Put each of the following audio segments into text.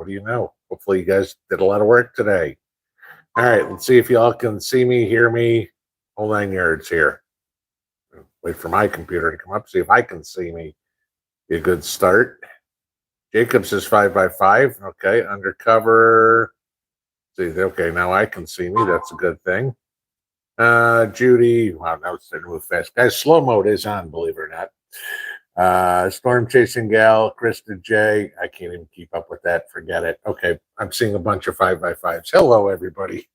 What do you know? Hopefully you guys did a lot of work today. All right, let's see if y'all can see me, hear me, whole 9 yards here. Wait for my computer to come up, see if I can see me. Be a good start. Jacob says 5x5. Okay, undercover. See, okay, now I can see me. That's a good thing. Judy, wow, now it's starting to move fast. Guys, slow mode is on, believe it or not. Storm Chasing Gal, Krista J. I can't even keep up with that. Forget it. Okay, I'm seeing a bunch of 5x5s. Hello, everybody.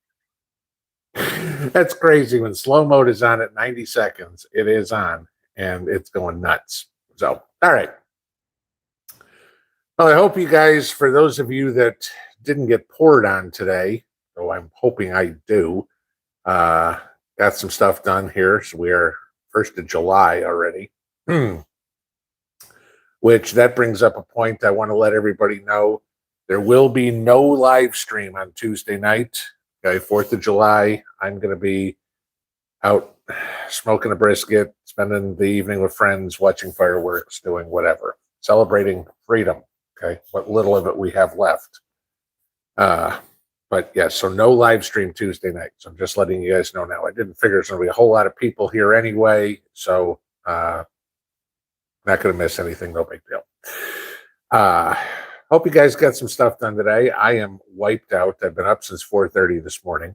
That's crazy. When slow mode is on at 90 seconds, it is on, and it's going nuts. So, all right. Well, I hope you guys, for those of you that didn't get poured on today, though I'm hoping I do, got some stuff done here. So we are 1st of July already. Which that brings up a point I want to let everybody know. There will be no live stream on Tuesday night. Okay, 4th of July. I'm going to be out smoking a brisket, spending the evening with friends, watching fireworks, doing whatever, celebrating freedom. Okay, what little of it we have left. But yes, so no live stream Tuesday night. So I'm just letting you guys know now. I didn't figure there's going to be a whole lot of people here anyway. So not going to miss anything. No big deal. Hope you guys got some stuff done today. I am wiped out. I've been up since 4:30 this morning.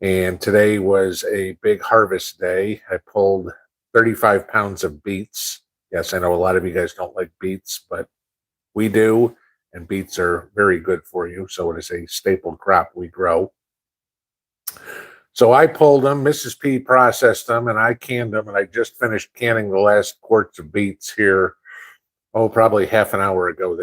And today was a big harvest day. I pulled 35 pounds of beets. Yes, I know a lot of you guys don't like beets, but we do. And beets are very good for you. So it is a staple crop we grow. So I pulled them, Mrs. P processed them, and I canned them, and I just finished canning the last quarts of beets here, probably half an hour ago.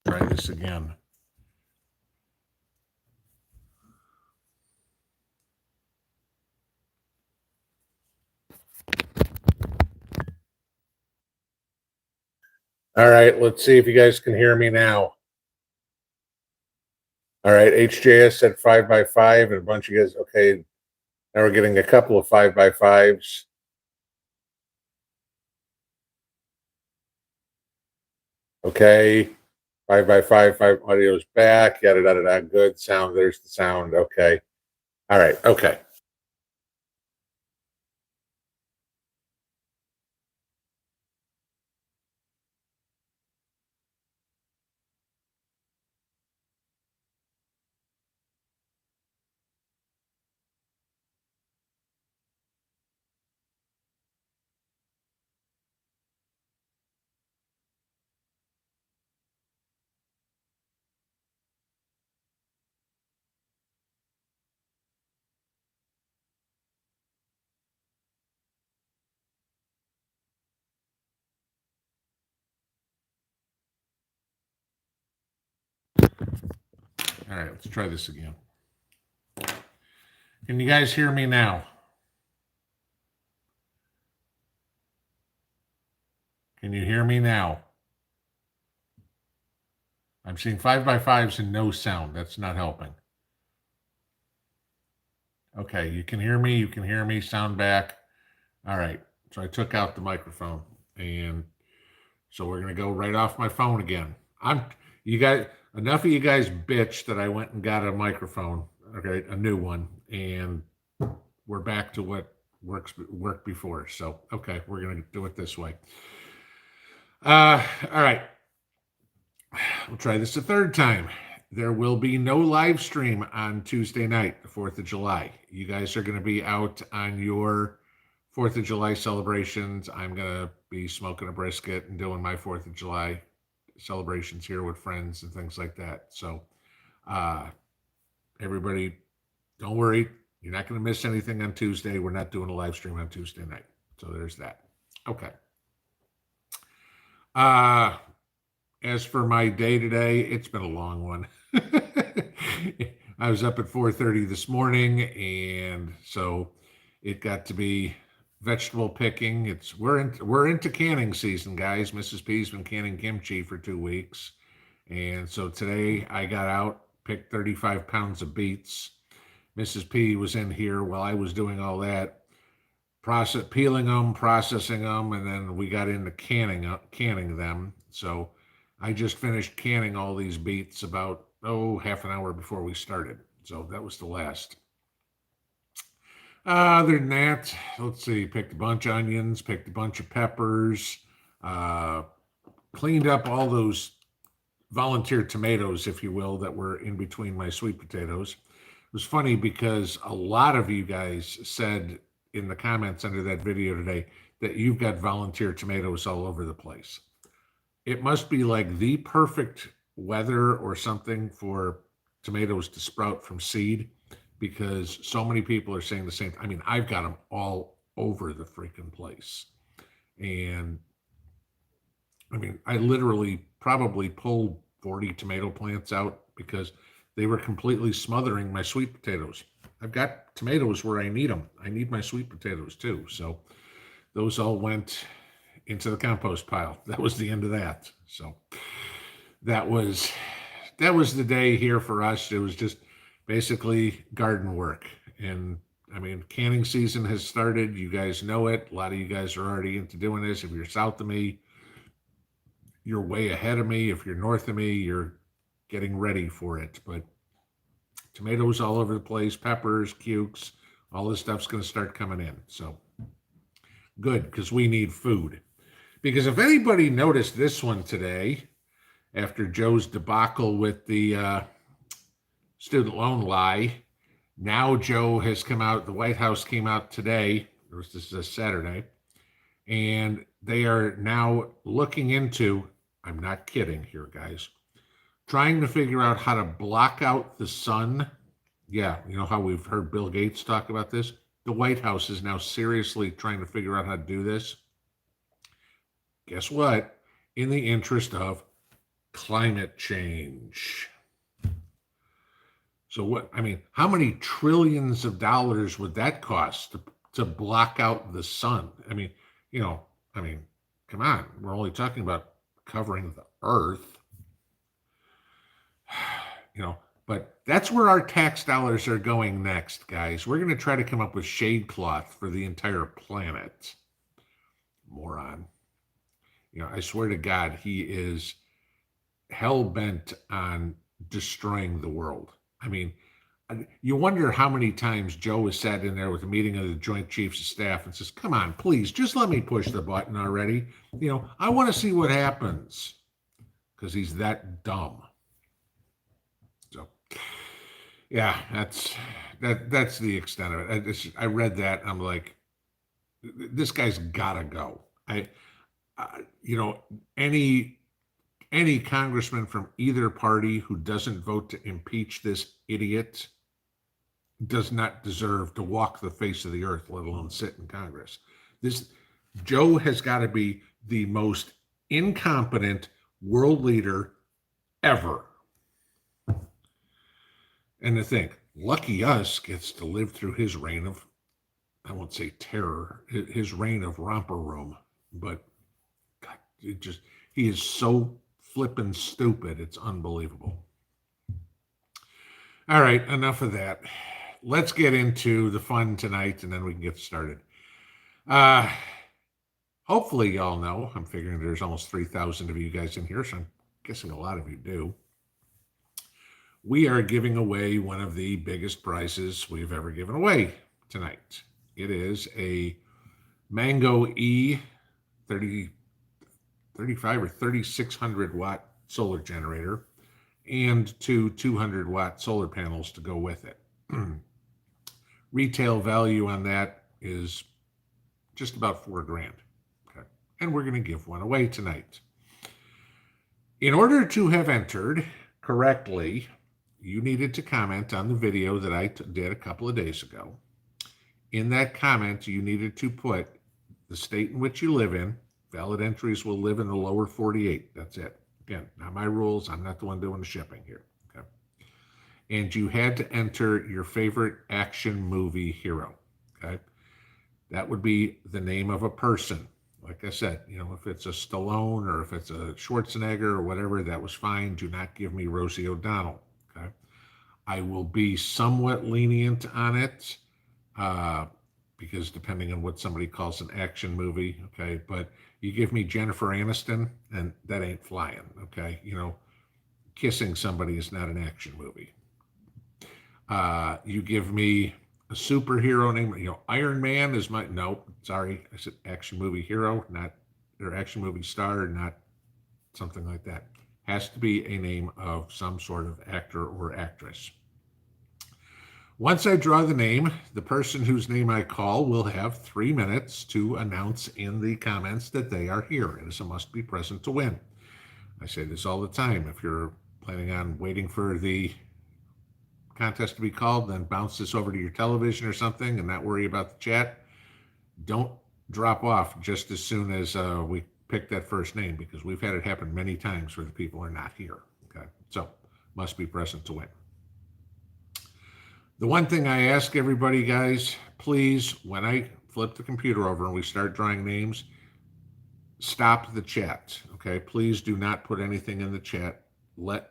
Try this again. All right, let's see if you guys can hear me now. All right, HJS said 5x5, and a bunch of you guys, okay, now we're getting a couple of 5x5s. Okay, 5x5, 5 audio's back, yada, yada, yada, good sound, there's the sound, okay. All right, okay. All right, let's try this again. Can you guys hear me now? Can you hear me now? I'm seeing 5x5s and no sound. That's not helping. Okay, you can hear me. You can hear me. Sound back. All right. So I took out the microphone, and so we're gonna go right off my phone again. You guys, enough of you guys bitch that I went and got a microphone, okay, a new one, and we're back to what worked before. So okay, we're gonna do it this way. All right. We'll try this a third time. There will be no live stream on Tuesday night, the 4th of July. You guys are going to be out on your 4th of July celebrations. I'm going to be smoking a brisket and doing my 4th of July celebrations here with friends and things like that. So everybody, don't worry. You're not going to miss anything on Tuesday. We're not doing a live stream on Tuesday night. So there's that. Okay. As for my day today, it's been a long one. I was up at 4:30 this morning, and so it got to be vegetable picking. We're into canning season, guys. Mrs. P's been canning kimchi for 2 weeks, and so today I got out, picked 35 pounds of beets. Mrs. P was in here while I was doing all that, peeling them, processing them, and then we got into canning them. So I just finished canning all these beets about half an hour before we started. So that was the last. Other than that, let's see, picked a bunch of onions, picked a bunch of peppers, cleaned up all those volunteer tomatoes, if you will, that were in between my sweet potatoes. It was funny because a lot of you guys said in the comments under that video today that you've got volunteer tomatoes all over the place. It must be like the perfect weather or something for tomatoes to sprout from seed, because so many people are saying the same. I mean, I've got them all over the freaking place. And I mean, I literally probably pulled 40 tomato plants out because they were completely smothering my sweet potatoes. I've got tomatoes where I need them. I need my sweet potatoes too. So those all went into the compost pile. That was the end of that. So that was the day here for us. It was just basically garden work. And I mean, canning season has started. You guys know it. A lot of you guys are already into doing this. If you're south of me, you're way ahead of me. If you're north of me, you're getting ready for it. But tomatoes all over the place, peppers, cukes, all this stuff's going to start coming in. So good, because we need food. Because if anybody noticed this one today, after Joe's debacle with the student loan lie, now Joe has come out, the White House came out today, this is a Saturday, and they are now looking into, I'm not kidding here, guys, trying to figure out how to block out the sun. Yeah, you know how we've heard Bill Gates talk about this? The White House is now seriously trying to figure out how to do this. Guess what? In the interest of climate change. So what, I mean, how many trillions of dollars would that cost to block out the sun? I mean, come on, we're only talking about covering the earth. But that's where our tax dollars are going next, guys. We're going to try to come up with shade cloth for the entire planet. Moron. I swear to God, he is hell-bent on destroying the world. I mean, you wonder how many times Joe has sat in there with a meeting of the Joint Chiefs of Staff and says, come on, please, just let me push the button already. I want to see what happens, because he's that dumb. So, yeah, that's the extent of it. I read that, and I'm like, this guy's got to go. Any congressman from either party who doesn't vote to impeach this idiot does not deserve to walk the face of the earth, let alone sit in Congress. Joe has got to be the most incompetent world leader ever. And to think, lucky us gets to live through his reign of, I won't say terror, his reign of romper room, but God, he is so flippin' stupid. It's unbelievable. All right, enough of that. Let's get into the fun tonight, and then we can get started. Hopefully y'all know, I'm figuring there's almost 3,000 of you guys in here, so I'm guessing a lot of you do. We are giving away one of the biggest prizes we've ever given away tonight. It is a Mango E 35 or 3,600 watt solar generator and 2 200-watt solar panels to go with it. Retail value on that is just about $4,000. Okay. And we're going to give one away tonight. In order to have entered correctly, you needed to comment on the video that I did a couple of days ago. In that comment, you needed to put the state in which you live in. Valid entries will live in the lower 48. That's it. Again, not my rules. I'm not the one doing the shipping here. Okay. And you had to enter your favorite action movie hero. Okay. That would be the name of a person. Like I said, if it's a Stallone or if it's a Schwarzenegger or whatever, that was fine. Do not give me Rosie O'Donnell. Okay. I will be somewhat lenient on it because depending on what somebody calls an action movie, okay, but you give me Jennifer Aniston and that ain't flying, okay? Kissing somebody is not an action movie. You give me a superhero name, Iron Man is nope, sorry, I said action movie hero, or action movie star, not something like that. Has to be a name of some sort of actor or actress. Once I draw the name, the person whose name I call will have 3 minutes to announce in the comments that they are here. It is a must be present to win. I say this all the time. If you're planning on waiting for the contest to be called, then bounce this over to your television or something and not worry about the chat. Don't drop off just as soon as we pick that first name, because we've had it happen many times where the people are not here. Okay, so must be present to win. The one thing I ask everybody, guys, please, when I flip the computer over and we start drawing names, stop the chat. Okay, please do not put anything in the chat.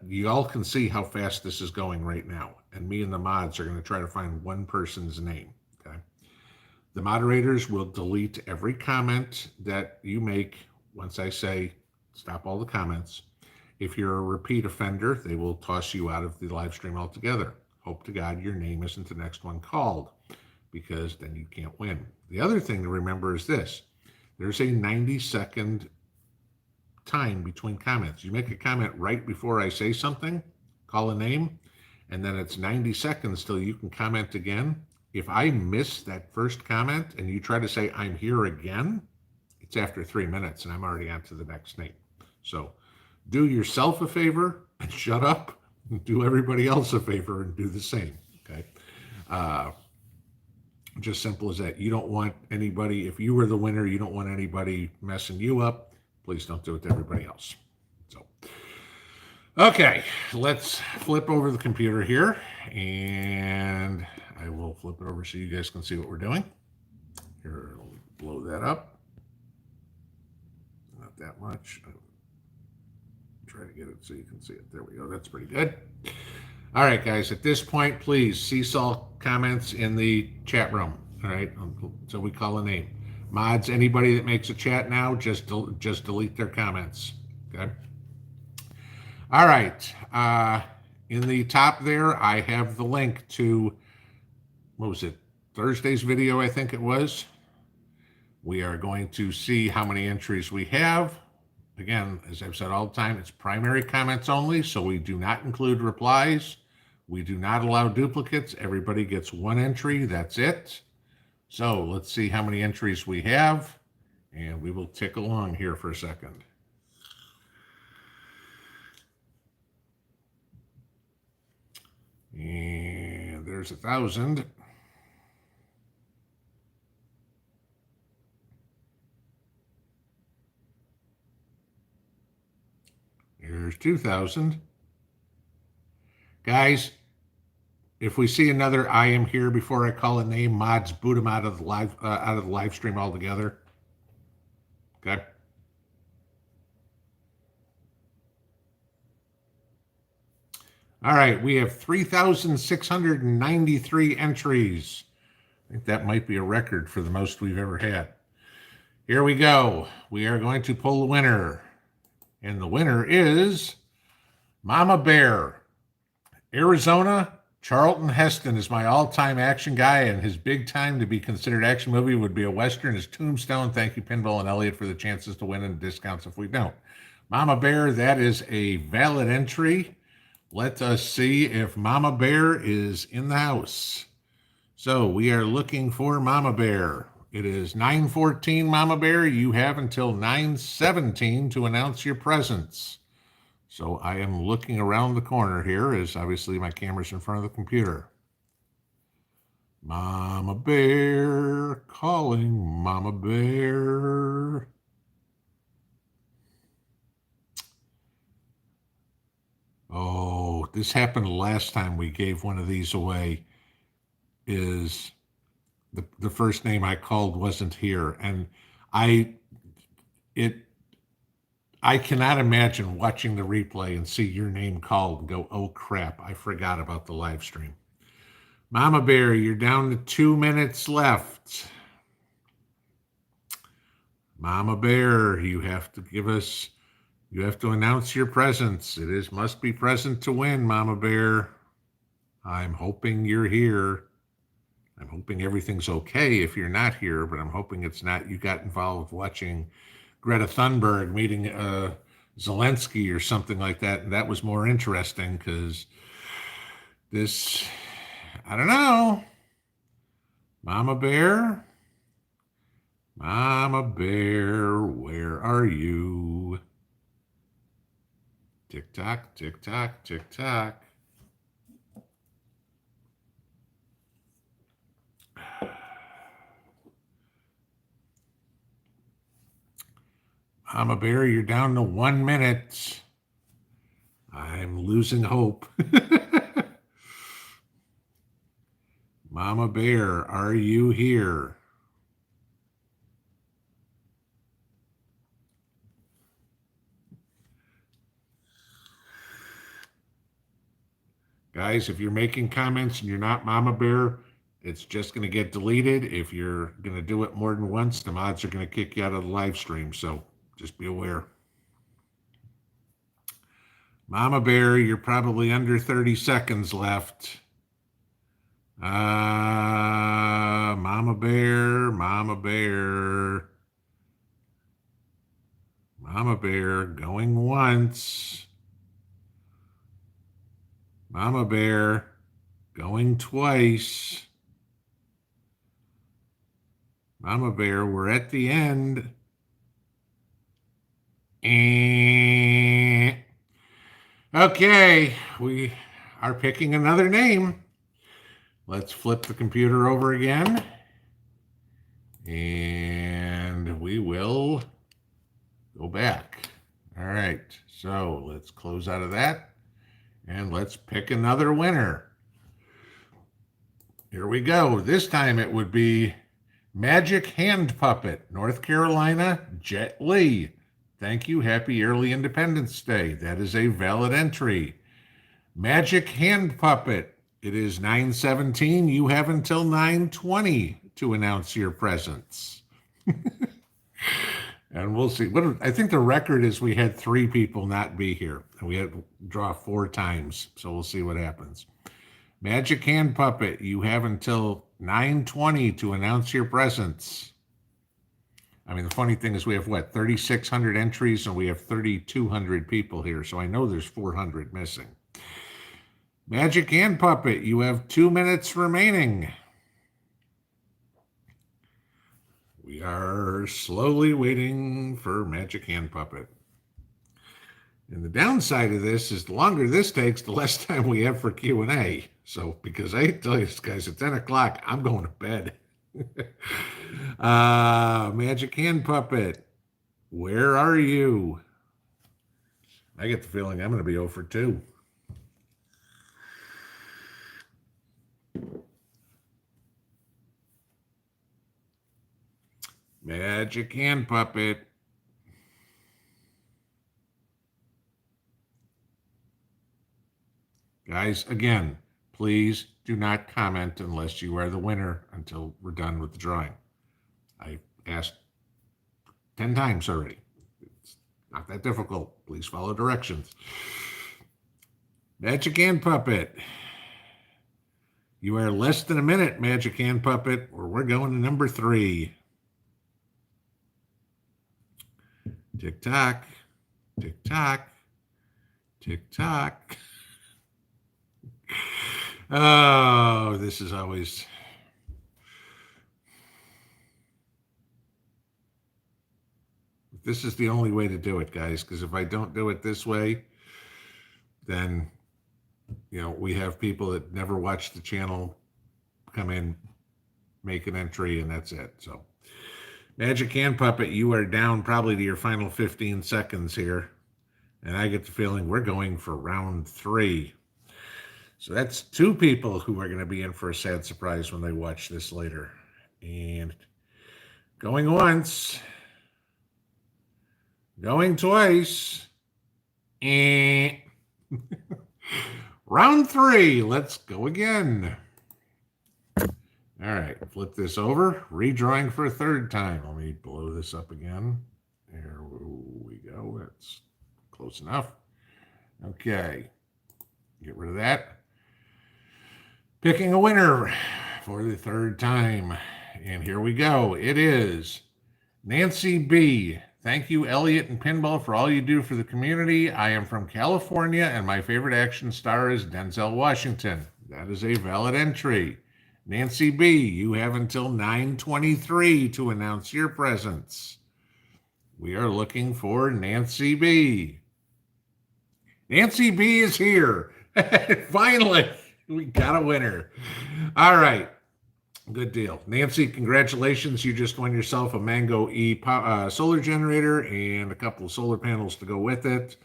You all can see how fast this is going right now, and me and the mods are going to try to find one person's name. Okay, the moderators will delete every comment that you make once I say stop all the comments. If you're a repeat offender, they will toss you out of the live stream altogether. Hope to God your name isn't the next one called, because then you can't win. The other thing to remember is this: there's a 90-second time between comments. You make a comment right before I say something, call a name, and then it's 90 seconds till you can comment again. If I miss that first comment and you try to say I'm here again, it's after 3 minutes and I'm already on to the next name. So do yourself a favor and shut up. Do everybody else a favor and do the same. Okay. Just simple as that. You don't want anybody, if you were the winner, you don't want anybody messing you up. Please don't do it to everybody else. So, okay, let's flip over the computer here, and I will flip it over so you guys can see what we're doing. Here, I'll blow that up. Not that much. Try to get it so you can see it. There we go. That's pretty good. All right, guys. At this point, please seesaw comments in the chat room. All right, so we call a name. Mods, anybody that makes a chat now, just delete their comments. Okay. All right. In the top there, I have the link to, what was it, Thursday's video, I think it was. We are going to see how many entries we have. Again, as I've said all the time, it's primary comments only, so we do not include replies. We do not allow duplicates. Everybody gets one entry. That's it. So let's see how many entries we have, and we will tick along here for a second. And there's 1,000. Here's 2,000. Guys, if we see another I am here before I call a name, mods, boot them out of the live stream altogether. Okay. All right, we have 3,693 entries. I think that might be a record for the most we've ever had. Here we go. We are going to pull the winner. And the winner is Mama Bear. Arizona, Charlton Heston is my all-time action guy, and his big time to be considered action movie would be a Western is Tombstone. Thank you, Pinball and Elliot, for the chances to win and discounts if we don't. Mama Bear, that is a valid entry. Let us see if Mama Bear is in the house. So we are looking for Mama Bear. It is 9:14, Mama Bear. You have until 9:17 to announce your presence. So I am looking around the corner here as obviously my camera's in front of the computer. Mama Bear calling, Mama Bear. Oh, this happened last time we gave one of these away. Is the first name I called wasn't here, and I it I cannot imagine watching the replay and see your name called and go, oh crap, I forgot about the live stream. Mama Bear, you're down to 2 minutes left. Mama Bear, you have to announce your presence. Must be present to win, Mama Bear. I'm hoping you're here. I'm hoping everything's okay if you're not here, but I'm hoping it's not. You got involved watching Greta Thunberg meeting Zelensky or something like that, and that was more interesting because I don't know. Mama Bear, Mama Bear, where are you? Tick tock, tick tock, tick tock. Mama Bear, you're down to 1 minute. I'm losing hope. Mama Bear, are you here? Guys, if you're making comments and you're not Mama Bear, it's just going to get deleted. If you're going to do it more than once, the mods are going to kick you out of the live stream. So just be aware. Mama Bear, you're probably under 30 seconds left. Mama Bear, Mama Bear. Mama Bear going once. Mama Bear going twice. Mama Bear, we're at the end. Okay, we are picking another name. Let's flip the computer over again. And we will go back. All right, so let's close out of that. And let's pick another winner. Here we go. This time it would be Magic Hand Puppet, North Carolina, Jet Lee. Thank you. Happy early Independence Day. That is a valid entry. Magic Hand Puppet. It is 9:17. You have until 9:20 to announce your presence. And we'll see. I think the record is we had 3 people not be here. And we had to draw 4 times. So we'll see what happens. Magic Hand Puppet, you have until 9:20 to announce your presence. I mean, the funny thing is we have, 3,600 entries, and we have 3,200 people here. So I know there's 400 missing. Magic Hand Puppet, you have 2 minutes remaining. We are slowly waiting for Magic Hand Puppet. And the downside of this is the longer this takes, the less time we have for Q&A. So, because I tell you, guys, at 10 o'clock, I'm going to bed. Magic Hand Puppet, where are you? I get the feeling I'm going to be 0 for 2. Magic Hand Puppet. Guys, again, please do not comment unless you are the winner until we're done with the drawing. I asked 10 times already. It's not that difficult. Please follow directions. Magic Hand Puppet. You are less than a minute, Magic Hand Puppet, or we're going to number 3. Tick tock, tick tock, tick tock. Oh, this is always. This is the only way to do it, guys, because if I don't do it this way, then, we have people that never watch the channel come in, make an entry, and that's it. So, Magic Hand Puppet, you are down probably to your final 15 seconds here. And I get the feeling we're going for round 3. So that's 2 people who are going to be in for a sad surprise when they watch this later. And going once, going twice, and round 3. Let's go again. All right, flip this over, redrawing for a 3rd time. Let me blow this up again. There we go. That's close enough. Okay, get rid of that. Picking a winner for the 3rd time. And here we go. It is Nancy B. Thank you, Elliot and Pinball, for all you do for the community. I am from California, and my favorite action star is Denzel Washington. That is a valid entry. Nancy B., you have until 9:23 to announce your presence. We are looking for Nancy B. Nancy B is here. Finally, we got a winner. All right. Good deal. Nancy, congratulations. You just won yourself a Mango E solar generator and a couple of solar panels to go with it.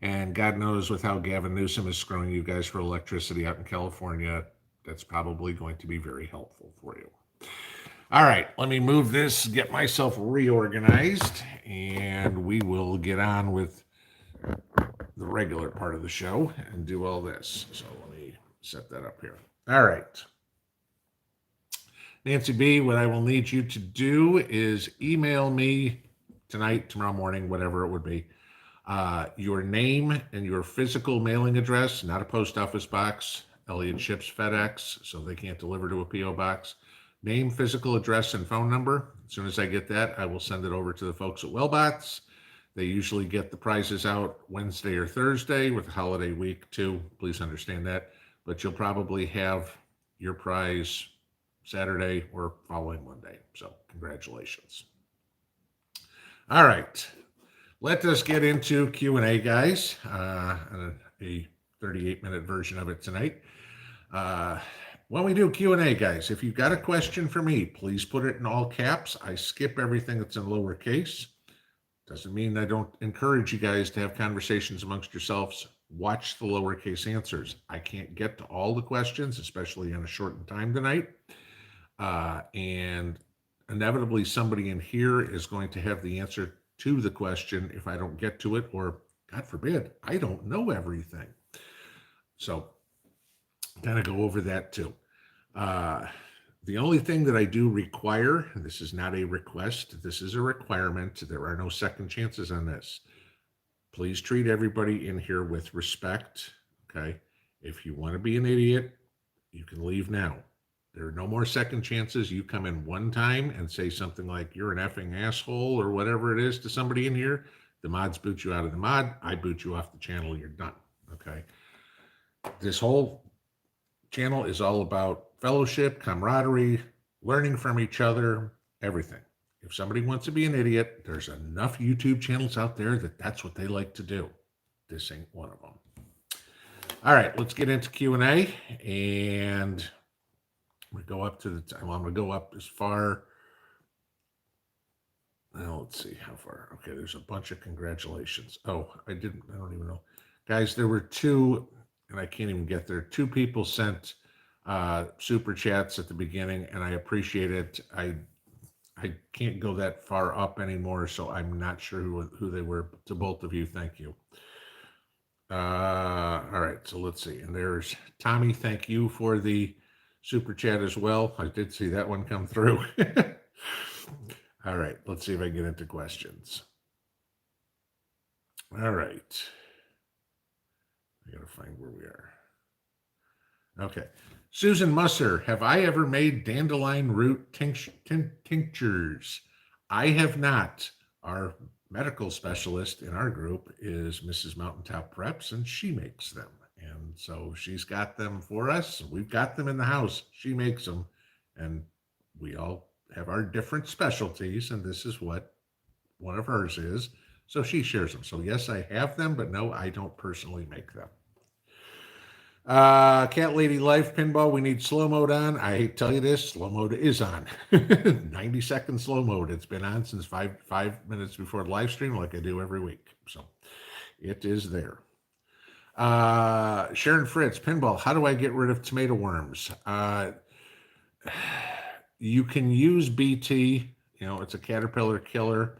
And God knows with how Gavin Newsom is screwing you guys for electricity out in California, that's probably going to be very helpful for you. All right, let me move this, get myself reorganized, and we will get on with the regular part of the show and do all this. So let me set that up here. All right. Nancy B., what I will need you to do is email me tonight, tomorrow morning, whatever it would be, your name and your physical mailing address, not a post office box. Elliot ships FedEx, so they can't deliver to a P.O. box. Name, physical address, and phone number. As soon as I get that, I will send it over to the folks at Wellbots. They usually get the prizes out Wednesday or Thursday with the holiday week too. Please understand that. But you'll probably have your prize Saturday or following Monday. So congratulations. All right. Let us get into Q&A, guys. A 38-minute version of it tonight. When we do Q&A, guys, if you've got a question for me, please put it in all caps. I skip everything that's in lowercase. Doesn't mean I don't encourage you guys to have conversations amongst yourselves. Watch the lowercase answers. I can't get to all the questions, especially in a shortened time tonight. And inevitably somebody in here is going to have the answer to the question if I don't get to it, or God forbid, I don't know everything. So kind of go over that too. The only thing that I do require, and this is not a request, this is a requirement. There are no second chances on this. Please treat everybody in here with respect, okay? If you want to be an idiot, you can leave now. There are no more second chances. You come in one time and say something like, you're an effing asshole or whatever it is to somebody in here, the mods boot you out of the mod, I boot you off the channel, you're done, okay? This whole channel is all about fellowship, camaraderie, learning from each other, everything. If somebody wants to be an idiot, there's enough YouTube channels out there that that's what they like to do. This ain't one of them. All right, let's get into Q&A, and we go up to the time. Well, I'm going to go up as far. Now, let's see how far. Okay, there's a bunch of congratulations. Oh, I don't even know. Guys, there were 2, and I can't even get there. 2 people sent super chats at the beginning, and I appreciate it. I can't go that far up anymore, so I'm not sure who they were. To both of you, thank you. All right, so let's see. And there's Tommy. Thank you for the super chat as well. I did see that one come through. All right, let's see if I can get into questions. All right. I got to find where we are. Okay. Susan Musser, have I ever made dandelion root tinctures? I have not. Our medical specialist in our group is Mrs. Mountaintop Preps, and she makes them. And so she's got them for us. We've got them in the house. She makes them, and we all have our different specialties, and this is what one of hers is. So she shares them. So yes, I have them, but no, I don't personally make them. Cat Lady Life Pinball, we need slow mode on. I hate to tell you this, slow mode is on. 90-second slow mode. It's been on since five minutes before the live stream, like I do every week. So it is there. Sharon Fritz, Pinball, how do I get rid of tomato worms? You can use BT, it's a caterpillar killer,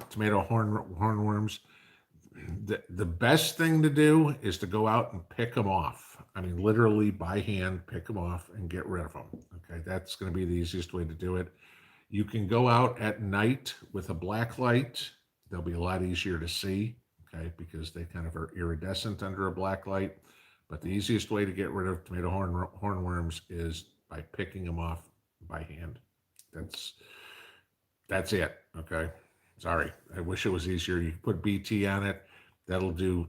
tomato hornworms. The best thing to do is to go out and pick them off. I mean, literally by hand, pick them off and get rid of them. Okay, that's going to be the easiest way to do it. You can go out at night with a black light. They'll be a lot easier to see, okay, because they kind of are iridescent under a black light. But the easiest way to get rid of tomato hornworms is by picking them off by hand. That's it, okay? Sorry, I wish it was easier. You put BT on it. That'll do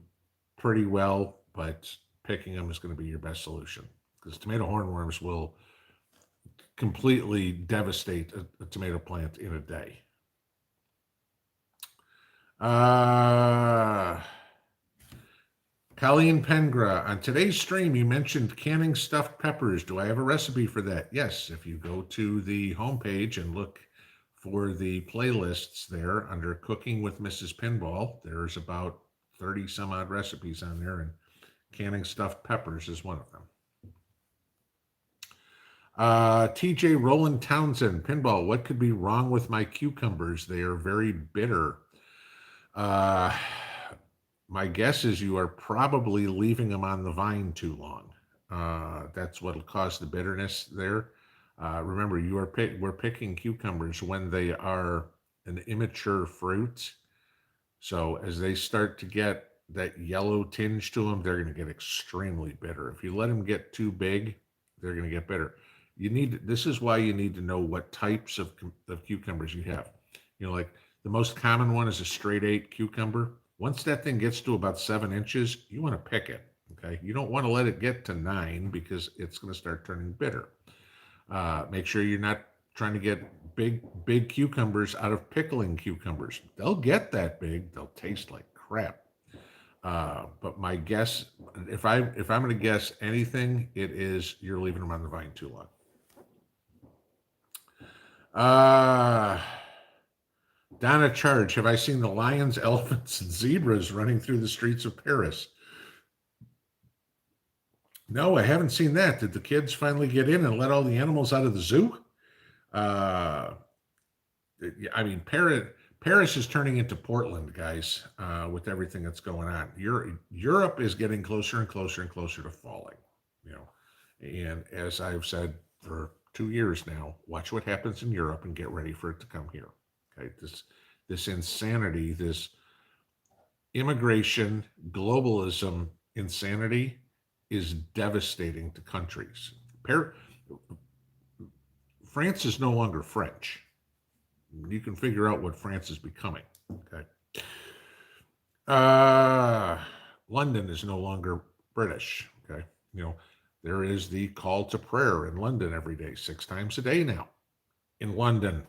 pretty well, but picking them is going to be your best solution because tomato hornworms will completely devastate a tomato plant in a day. Colleen Pengra, on today's stream, you mentioned canning stuffed peppers. Do I have a recipe for that? Yes, if you go to the homepage and look for the playlists there under Cooking with Mrs. Pinball, there's about 30 some odd recipes on there, and canning stuffed peppers is one of them. TJ Roland Townsend, Pinball, what could be wrong with my cucumbers? They are very bitter. My guess is you are probably leaving them on the vine too long. That's what'll cause the bitterness there. Remember, we're picking cucumbers when they are an immature fruit. So as they start to get that yellow tinge to them, they're going to get extremely bitter. If you let them get too big, they're going to get bitter. This is why you need to know what types of cucumbers you have. Like the most common one is a straight 8 cucumber. Once that thing gets to about 7 inches, you want to pick it. Okay, you don't want to let it get to 9 because it's going to start turning bitter. Make sure you're not trying to get big cucumbers out of pickling cucumbers. They'll get that big. They'll taste like crap. But my guess, if I'm going to guess anything, it is you're leaving them on the vine too long. Donna Charge, have I seen the lions, elephants, and zebras running through the streets of Paris? No, I haven't seen that. Did the kids finally get in and let all the animals out of the zoo? I mean, Paris is turning into Portland, guys, with everything that's going on. Europe is getting closer and closer and closer to falling, And as I've said for 2 years now, watch what happens in Europe and get ready for it to come here. Okay, this insanity, this immigration, globalism insanity is devastating to countries. France is no longer French. You can figure out what France is becoming. Okay. London is no longer British. Okay. There is the call to prayer in London every day, 6 times a day now in London.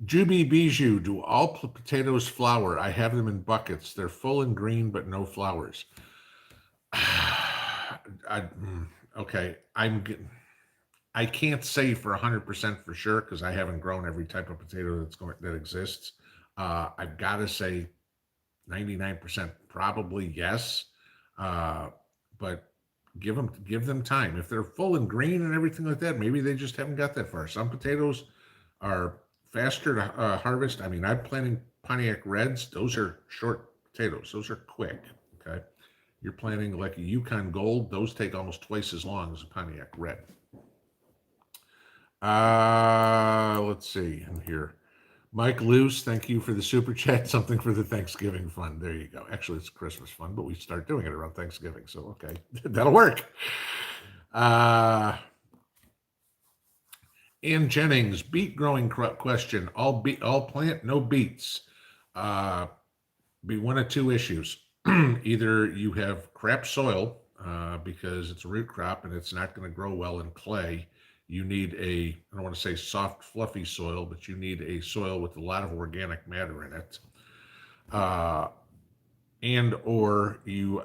Juby Bijou, do all potatoes flower? I have them in buckets. They're full and green, but no flowers. Okay. I can't say for 100% for sure because I haven't grown every type of potato that exists. I've got to say 99% probably yes. But give them time. If they're full and green and everything like that, maybe they just haven't got that far. Some potatoes are faster to harvest. I mean, I'm planting Pontiac Reds. Those are short potatoes. Those are quick. Okay. You're planting like a Yukon Gold. Those take almost twice as long as a Pontiac Red. Let's see in here. Mike Luce, thank you for the super chat. Something for the Thanksgiving fund. There you go. Actually, it's Christmas fund, but we start doing it around Thanksgiving. So, okay, that'll work. Ann Jennings, beet growing question. All plant, no beets. Be one of 2 issues. Either you have crap soil because it's a root crop and it's not going to grow well in clay. You need I don't want to say soft, fluffy soil, but you need a soil with a lot of organic matter in it. and or you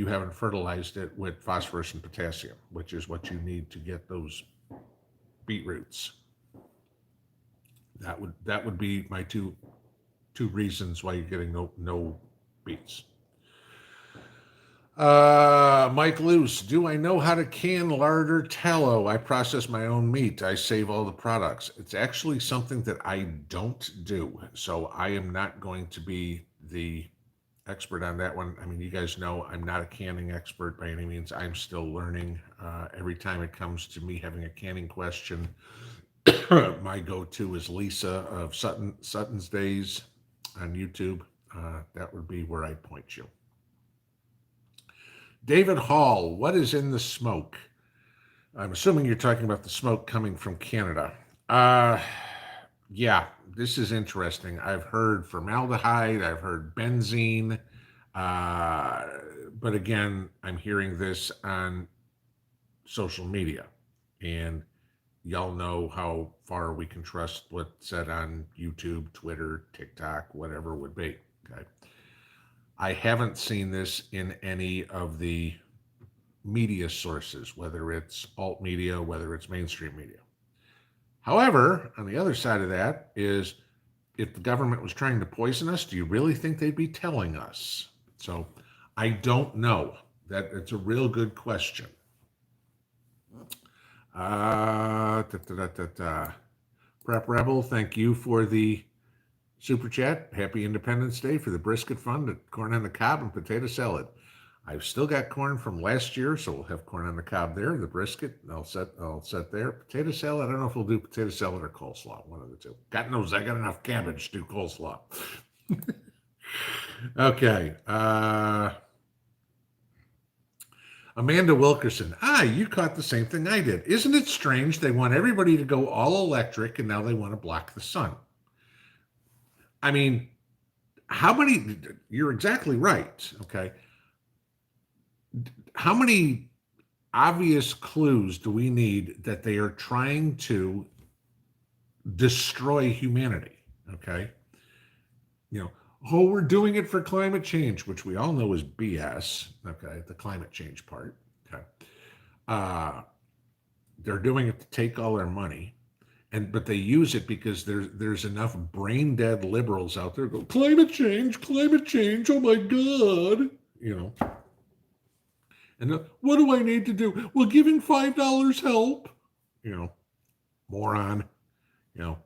haven't fertilized it with phosphorus and potassium, which is what you need to get those beetroots. That would be my two reasons why you're getting no beets. Mike Luce, do I know how to can lard or tallow? I process my own meat. I save all the products. It's actually something that I don't do. So I am not going to be the expert on that one. I mean, you guys know I'm not a canning expert by any means. I'm still learning. Every time it comes to me having a canning question, my go-to is Lisa of Sutton's Days on YouTube. That would be where I'd point you. David Hall, what is in the smoke? I'm assuming you're talking about the smoke coming from Canada. Yeah, this is interesting. I've heard formaldehyde, I've heard benzene, uh, but again, I'm hearing this on social media, and y'all know how far we can trust what's said on YouTube, Twitter, TikTok, whatever it would be. Okay. I haven't seen this in any of the media sources, whether it's alt media, whether it's mainstream media. However, on the other side of that is if the government was trying to poison us, do you really think they'd be telling us? So I don't know. It's a real good question. Prep Rebel, thank you for the super chat. Happy Independence Day for the brisket fund, corn on the cob, and potato salad. I've still got corn from last year, so we'll have corn on the cob there. The brisket, I'll set there. Potato salad, I don't know if we'll do potato salad or coleslaw, one of the two. God knows I got enough cabbage to do coleslaw. Okay. Amanda Wilkerson. You caught the same thing I did. Isn't it strange? They want everybody to go all electric, and now they want to block the sun. I mean, how many? You're exactly right. Okay. How many obvious clues do we need that they are trying to destroy humanity? Okay. We're doing it for climate change, which we all know is BS. Okay. The climate change part. Okay. They're doing it to take all our money. But they use it because there's enough brain dead liberals out there go, climate change, oh my God. And what do I need to do? Well, giving $5 help. Moron. No.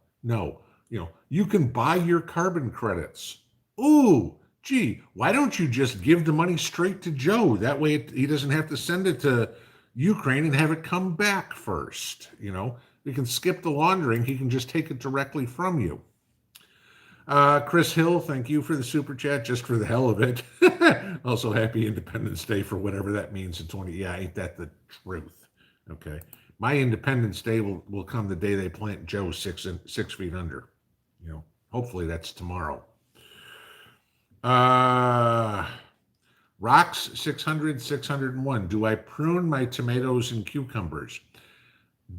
You can buy your carbon credits. Ooh, gee, why don't you just give the money straight to Joe? That way he doesn't have to send it to Ukraine and have it come back first. We can skip the laundering. He can just take it directly from you. Chris Hill, thank you for the super chat, just for the hell of it. Also, happy Independence Day for whatever that means in 20. Yeah, ain't that the truth? Okay. My Independence Day will come the day they plant Joe 6 feet under. Hopefully that's tomorrow. Rocks 600, 601. Do I prune my tomatoes and cucumbers?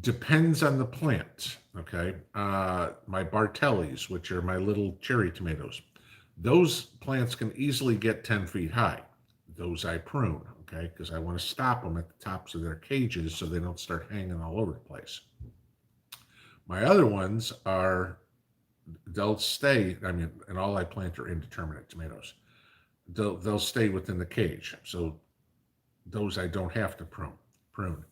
Depends on the plant. Okay. My Bartellis, which are my little cherry tomatoes, those plants can easily get 10 feet high. Those I prune, okay, because I want to stop them at the tops of their cages so they don't start hanging all over the place. My other ones they'll stay, and all I plant are indeterminate tomatoes. They'll stay within the cage. So those I don't have to prune.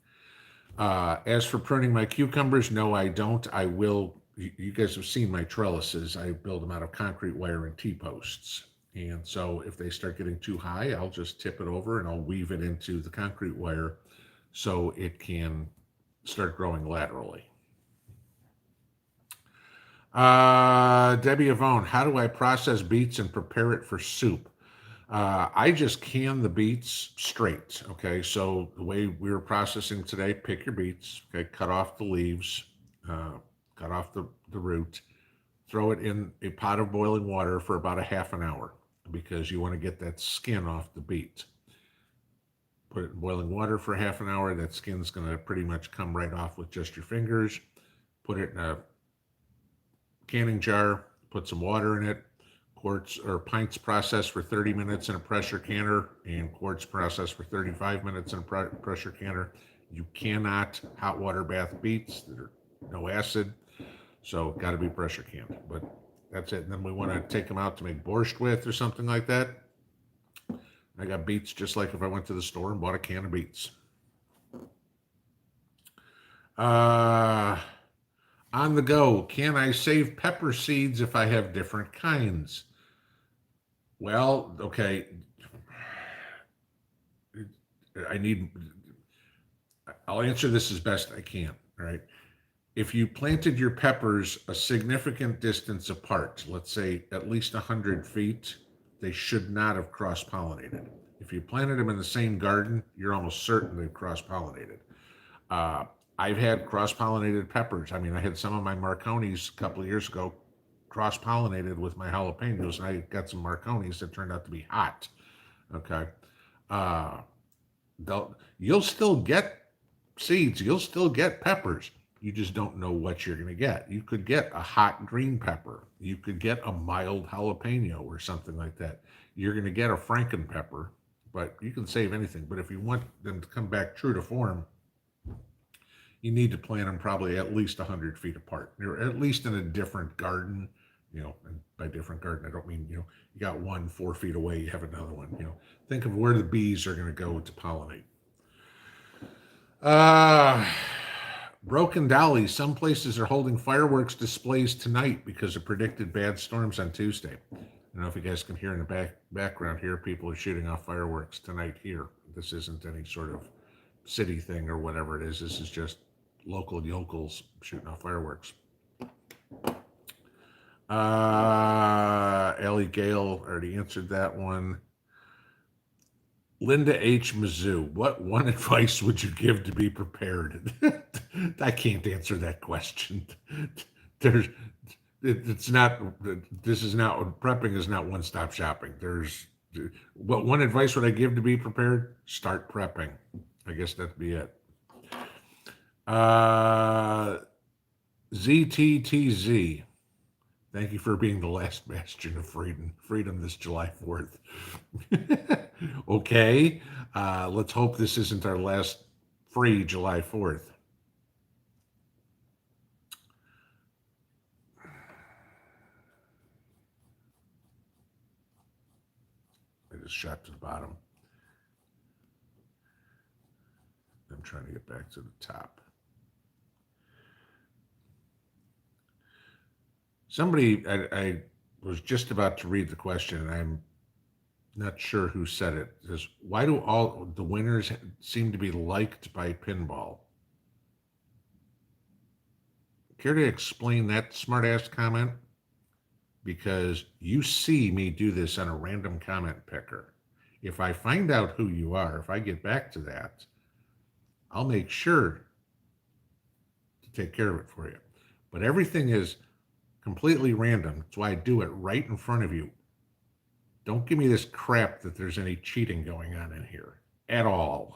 As for pruning my cucumbers, no, I don't. I will. You guys have seen my trellises. I build them out of concrete wire and T-posts. And so if they start getting too high, I'll just tip it over and I'll weave it into the concrete wire so it can start growing laterally. Debbie Avone, how do I process beets and prepare it for soup? I just can the beets straight. Okay, so the way we were processing today, pick your beets. Okay, cut off the leaves, cut off the root, throw it in a pot of boiling water for about a half an hour because you want to get that skin off the beet. Put it in boiling water for half an hour. That skin's going to pretty much come right off with just your fingers. Put it in a canning jar, put some water in it, quarts or pints processed for 30 minutes in a pressure canner, and quarts processed for 35 minutes in a pressure canner. You cannot hot water bath beets. There's no acid, so got to be pressure canned. But that's it. And then we want to take them out to make borscht with or something like that. I got beets just like if I went to the store and bought a can of beets. On the go, can I save pepper seeds if I have different kinds? Well, okay. I'll answer this as best I can, right? If you planted your peppers a significant distance apart, let's say at least 100 feet, they should not have cross-pollinated. If you planted them in the same garden, you're almost certain they've cross-pollinated. I've had cross-pollinated peppers. I mean, I had some of my Marconis a couple of years ago cross-pollinated with my jalapenos, and I got some Marconis that turned out to be hot. Okay. You'll still get seeds. You'll still get peppers. You just don't know what you're going to get. You could get a hot green pepper. You could get a mild jalapeno or something like that. You're going to get a Franken pepper, but you can save anything. But if you want them to come back true to form, you need to plant them probably at least 100 feet apart, or at least in a different garden. You know, and by different garden, I don't mean, you got one 4 feet away, you have another one. Think of where the bees are going to go to pollinate. Broken Dolly, some places are holding fireworks displays tonight because of predicted bad storms on Tuesday. I don't know if you guys can hear in the background here, people are shooting off fireworks tonight here. This isn't any sort of city thing or whatever it is. This is just local yokels shooting off fireworks. Ellie Gale already answered that one. Linda H. Mizzou, what one advice would you give to be prepared? I can't answer that question. Prepping is not one-stop shopping. What one advice would I give to be prepared? Start prepping. I guess that'd be it. ZTTZ. Thank you for being the last bastion of freedom this July 4th. Okay, let's hope this isn't our last free July 4th. I just shot to the bottom. I'm trying to get back to the top. Somebody, I was just about to read the question, and I'm not sure who said it. It says, why do all the winners seem to be liked by pinball? Care to explain that smart-ass comment? Because you see me do this on a random comment picker. If I find out who you are, if I get back to that, I'll make sure to take care of it for you. But everything is completely random. That's why I do it right in front of you. Don't give me this crap that there's any cheating going on in here at all.